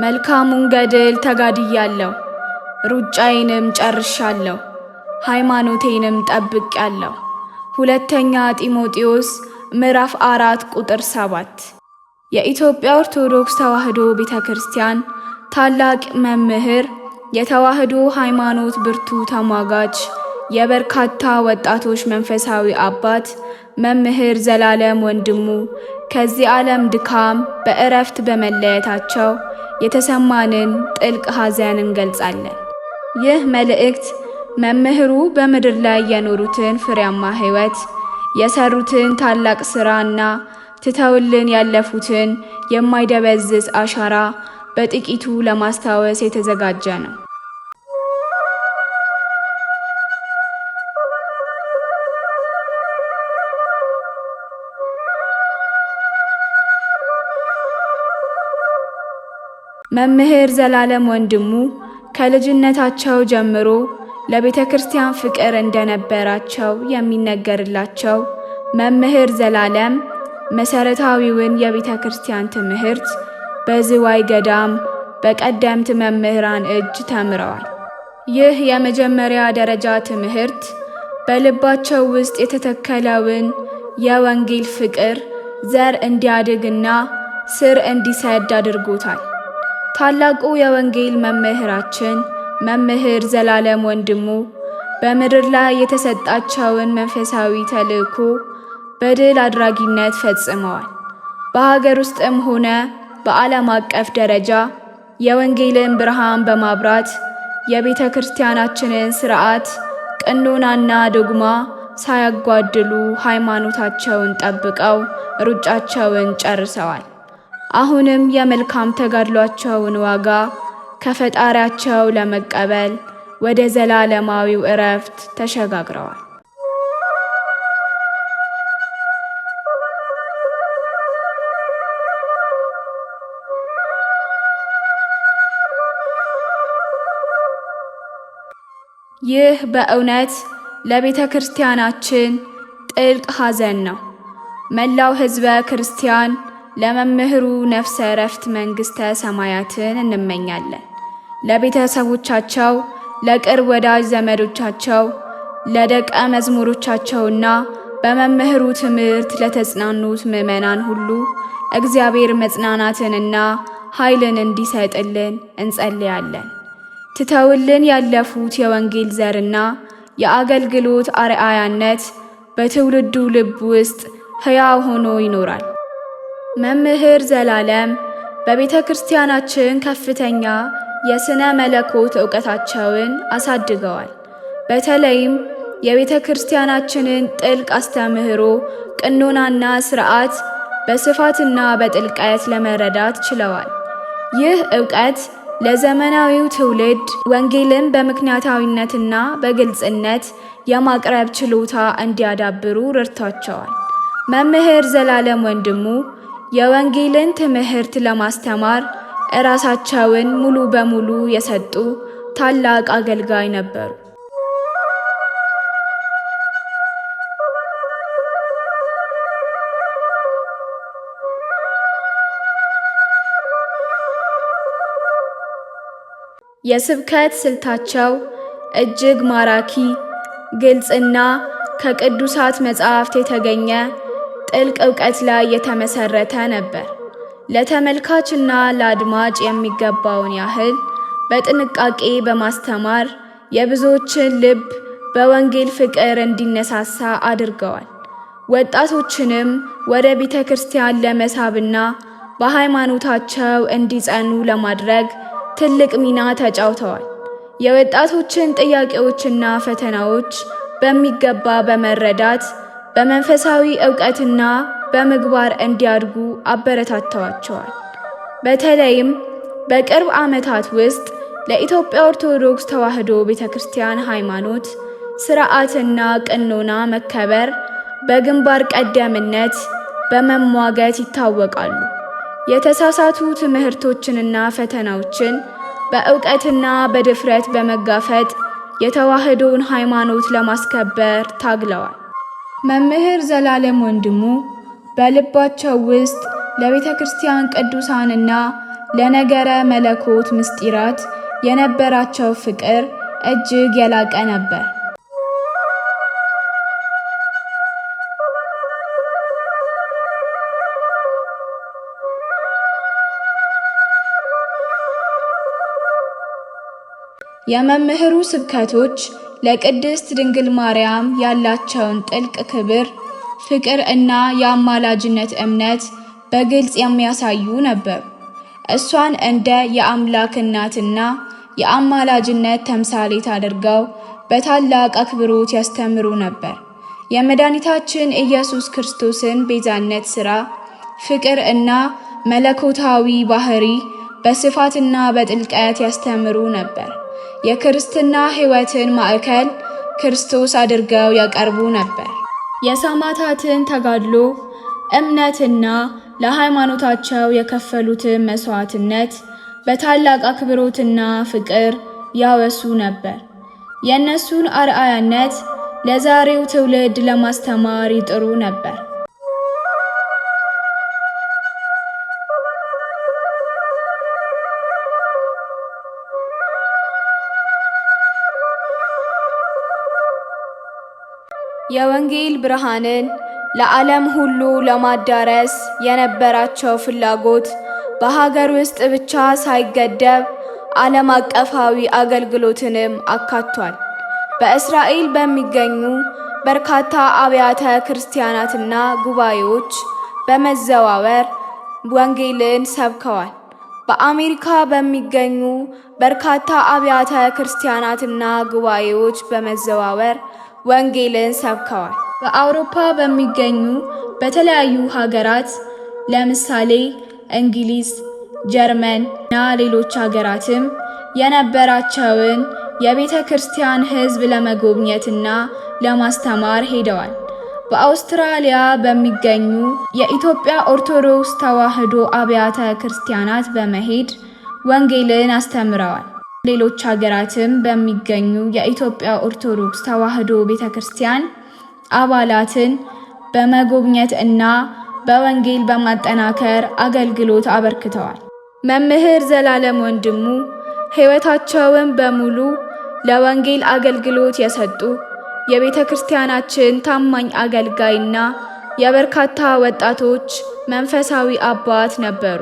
መልካሙን ገድል ተጋድያለሁ፣ ሩጫዬንም ጨርሻለሁ፣ ሃይማኖቴንም ጠብቄአለሁ። ሁለተኛ ጢሞቴዎስ ምዕራፍ 4 ቁጥር 7። የኢትዮጵያ ኦርቶዶክስ ተዋሕዶ ቤተክርስቲያን ታላቅ መምህር፣ የተዋሕዶ ሃይማኖት ብርቱ ተሟጋች፣ የበርካታ ወጣቶች መንፈሳዊ አባት መምህር ዘላለም ወንድሙ ከዚህ ዓለም ድካም በእረፍት በመለየታቸው የተሰማንን ጥልቅ ሐዘን እንገልጻለን። ይህ መልእክት መምህሩ በምድር ላይ የኖሩትን ፍሬያማ ሕይወት፣ የሰሩትን ታላቅ ሥራና ትተውልን ያለፉትን የማይደበዝዝ አሻራ በጥቂቱ ለማስታወስ የተዘጋጀ ነው። መምህር ዘላለም ወንድሙ ከልጅነታቸው ጀምሮ ለቤተ ክርስቲያን ፍቅር እንደነበራቸው የሚነገርላቸው መምህር ዘላለም መሰረታዊውን የቤተ ክርስቲያን ትምህርት በዝዋይ ገዳም በቀደምት መምህራን እጅ ተምረዋል። ይህ የመጀመሪያ ደረጃ ትምህርት በልባቸው ውስጥ የተተከለውን የወንጌል ፍቅር ዘር እንዲያድግና ስር እንዲሰድ አድርጎታል። ታላቁ የወንጌል መምህራችን መምህር ዘላለም ወንድሙ በምድር ላይ የተሰጣቸውን መንፈሳዊ ተልእኮ በድል አድራጊነት ፈጽመዋል። በሀገር ውስጥም ሆነ በዓለም አቀፍ ደረጃ የወንጌልን ብርሃን በማብራት የቤተ ክርስቲያናችንን ሥርዓት፣ ቀኖናና ዶግማ ሳያጓድሉ ሃይማኖታቸውን ጠብቀው ሩጫቸውን ጨርሰዋል። አሁንም የመልካም ተጋድሏቸውን ዋጋ ከፈጣሪያቸው ለመቀበል ወደ ዘላለማዊው ዕረፍት ተሸጋግረዋል። ይህ በእውነት ለቤተ ክርስቲያናችን ጥልቅ ሐዘን ነው። መላው ሕዝበ ክርስቲያን ለመምህሩ ነፍሰ ዕረፍት መንግሥተ ሰማያትን እንመኛለን። ለቤተሰቦቻቸው፣ ለቅርብ ወዳጅ ዘመዶቻቸው፣ ለደቀ መዝሙሮቻቸውና በመምህሩ ትምህርት ለተጽናኑት ምዕመናን ሁሉ እግዚአብሔር መጽናናትንና ኃይልን እንዲሰጥልን እንጸልያለን። ትተውልን ያለፉት የወንጌል ዘርና የአገልግሎት አርአያነት በትውልዱ ልብ ውስጥ ሕያው ሆኖ ይኖራል። መምህር ዘላለም በቤተ ክርስቲያናችን ከፍተኛ የሥነ መለኮት ዕውቀታቸውን አሳድገዋል። በተለይም የቤተ ክርስቲያናችንን ጥልቅ አስተምህሮ፣ ቀኖናና ሥርዓት በስፋትና በጥልቀት ለመረዳት ችለዋል። ይህ ዕውቀት ለዘመናዊው ትውልድ ወንጌልን በምክንያታዊነትና በግልጽነት የማቅረብ ችሎታ እንዲያዳብሩ ረድቷቸዋል። መምህር ዘላለም ወንድሙ የወንጌልን ትምህርት ለማስተማር እራሳቸውን ሙሉ በሙሉ የሰጡ ታላቅ አገልጋይ ነበሩ። የስብከት ስልታቸው እጅግ ማራኪ፣ ግልጽና ከቅዱሳት መጻሕፍት የተገኘ ጥልቅ ዕውቀት ላይ የተመሰረተ ነበር። ለተመልካችና ለአድማጭ የሚገባውን ያህል በጥንቃቄ በማስተማር የብዙዎችን ልብ በወንጌል ፍቅር እንዲነሳሳ አድርገዋል። ወጣቶችንም ወደ ቤተ ክርስቲያን ለመሳብና በሃይማኖታቸው እንዲጸኑ ለማድረግ ትልቅ ሚና ተጫውተዋል። የወጣቶችን ጥያቄዎችና ፈተናዎች በሚገባ በመረዳት በመንፈሳዊ ዕውቀትና በምግባር እንዲያድጉ አበረታተዋቸዋል። በተለይም በቅርብ ዓመታት ውስጥ ለኢትዮጵያ ኦርቶዶክስ ተዋሕዶ ቤተክርስቲያን ሃይማኖት ሥርዓትና ቀኖና መከበር በግንባር ቀደምትነት በመሟገት ይታወቃሉ። የተሳሳቱ ትምህርቶችንና ፈተናዎችን በዕውቀትና በድፍረት በመጋፈጥ የተዋሕዶን ሃይማኖት ለማስከበር ታግለዋል። መምህር ዘላለም ወንድሙ በልባቸው ውስጥ ለቤተ ክርስቲያን ቅዱሳንና ለነገረ መለኮት ምስጢራት የነበራቸው ፍቅር እጅግ የላቀ ነበር። የመምህሩ ስብከቶች ለቅድስት ድንግል ማርያም ያላቸውን ጥልቅ ክብር፣ ፍቅር እና የአማላጅነት እምነት በግልጽ የሚያሳዩ ነበሩ። እሷን እንደ የአምላክ እናትና የአማላጅነት ተምሳሌት አድርገው በታላቅ አክብሮት ያስተምሩ ነበር። የመድኃኒታችን ኢየሱስ ክርስቶስን ቤዛነት ሥራ፣ ፍቅር እና መለኮታዊ ባህሪ በስፋትና በጥልቀት ያስተምሩ ነበር። የክርስትና ሕይወትን ማዕከል ክርስቶስ አድርገው ያቀርቡ ነበር። የሰማዕታትን ተጋድሎ፣ እምነትና ለሃይማኖታቸው የከፈሉትን መስዋዕትነት በታላቅ አክብሮትና ፍቅር ያወሱ ነበር። የእነሱን አርአያነት ለዛሬው ትውልድ ለማስተማር ይጥሩ ነበር። የወንጌል ብርሃንን ለዓለም ሁሉ ለማዳረስ የነበራቸው ፍላጎት በሀገር ውስጥ ብቻ ሳይገደብ ዓለም አቀፋዊ አገልግሎትንም አካቷል። በእስራኤል በሚገኙ በርካታ አብያተ ክርስቲያናትና ጉባኤዎች በመዘዋወር ወንጌልን ሰብከዋል። በአሜሪካ በሚገኙ በርካታ አብያተ ክርስቲያናትና ጉባኤዎች በመዘዋወር ወንጌልን ሰብከዋል። በአውሮፓ በሚገኙ በተለያዩ ሀገራት ለምሳሌ እንግሊዝ፣ ጀርመን እና ሌሎች ሀገራትም የነበራቸውን የቤተ ክርስቲያን ሕዝብ ለመጎብኘትና ለማስተማር ሄደዋል። በአውስትራሊያ በሚገኙ የኢትዮጵያ ኦርቶዶክስ ተዋሕዶ አብያተ ክርስቲያናት በመሄድ ወንጌልን አስተምረዋል። ሌሎች ሀገራትም በሚገኙ የኢትዮጵያ ኦርቶዶክስ ተዋሕዶ ቤተ ክርስቲያን አባላትን በመጎብኘት እና በወንጌል በማጠናከር አገልግሎት አበርክተዋል። መምህር ዘላለም ወንድሙ ሕይወታቸውን በሙሉ ለወንጌል አገልግሎት የሰጡ የቤተ ክርስቲያናችን ታማኝ አገልጋይና የበርካታ ወጣቶች መንፈሳዊ አባት ነበሩ።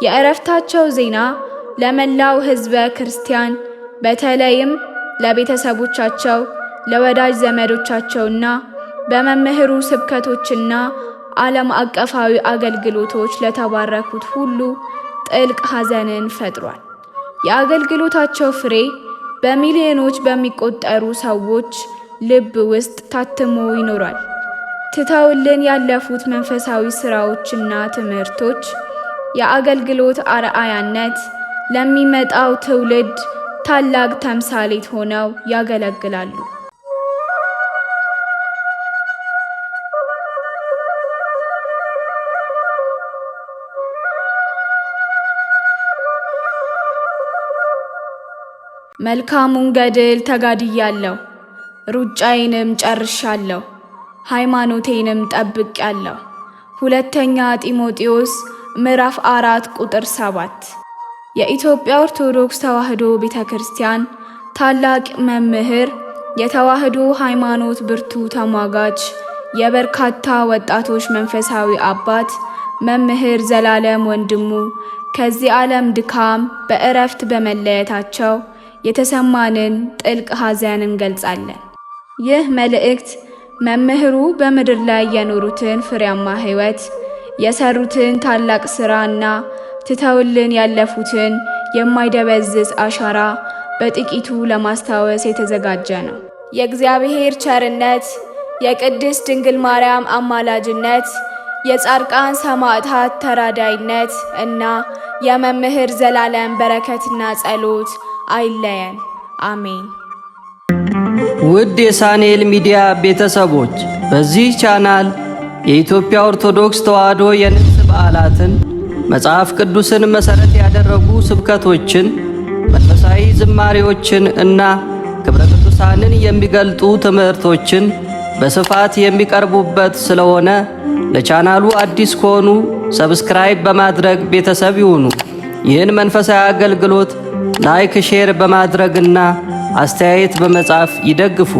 የእረፍታቸው ዜና ለመላው ሕዝበ ክርስቲያን በተለይም ለቤተሰቦቻቸው፣ ለወዳጅ ዘመዶቻቸውና በመምህሩ ስብከቶችና ዓለም አቀፋዊ አገልግሎቶች ለተባረኩት ሁሉ ጥልቅ ሐዘንን ፈጥሯል። የአገልግሎታቸው ፍሬ በሚሊዮኖች በሚቆጠሩ ሰዎች ልብ ውስጥ ታትሞ ይኖራል። ትተውልን ያለፉት መንፈሳዊ ሥራዎችና ትምህርቶች የአገልግሎት አርአያነት ለሚመጣው ትውልድ ታላቅ ተምሳሌት ሆነው ያገለግላሉ። መልካሙን ገድል ተጋድያለሁ፣ ሩጫዬንም ጨርሻለሁ፣ ሃይማኖቴንም ጠብቄያለሁ። ሁለተኛ ጢሞቴዎስ ምዕራፍ 4 ቁጥር 7። የኢትዮጵያ ኦርቶዶክስ ተዋሕዶ ቤተ ክርስቲያን ታላቅ መምህር፣ የተዋሕዶ ሃይማኖት ብርቱ ተሟጋች፣ የበርካታ ወጣቶች መንፈሳዊ አባት መምህር ዘላለም ወንድሙ ከዚህ ዓለም ድካም በእረፍት በመለየታቸው የተሰማንን ጥልቅ ሐዘን እንገልጻለን። ይህ መልእክት መምህሩ በምድር ላይ የኖሩትን ፍሬያማ ሕይወት፣ የሰሩትን ታላቅ ሥራና ትተውልን ያለፉትን የማይደበዝዝ አሻራ በጥቂቱ ለማስታወስ የተዘጋጀ ነው። የእግዚአብሔር ቸርነት፣ የቅድስት ድንግል ማርያም አማላጅነት፣ የጻድቃን ሰማዕታት ተራዳይነት እና የመምህር ዘላለም በረከትና ጸሎት አይለየን። አሜን። ውድ የሳኔል ሚዲያ ቤተሰቦች በዚህ ቻናል የኢትዮጵያ ኦርቶዶክስ ተዋሕዶ የንግስ በዓላትን፣ መጽሐፍ ቅዱስን መሠረት ያደረጉ ስብከቶችን፣ መንፈሳዊ ዝማሬዎችን እና ክብረ ቅዱሳንን የሚገልጡ ትምህርቶችን በስፋት የሚቀርቡበት ስለሆነ ለቻናሉ አዲስ ከሆኑ ሰብስክራይብ በማድረግ ቤተሰብ ይሁኑ። ይህን መንፈሳዊ አገልግሎት ላይክ፣ ሼር በማድረግና አስተያየት በመጻፍ ይደግፉ።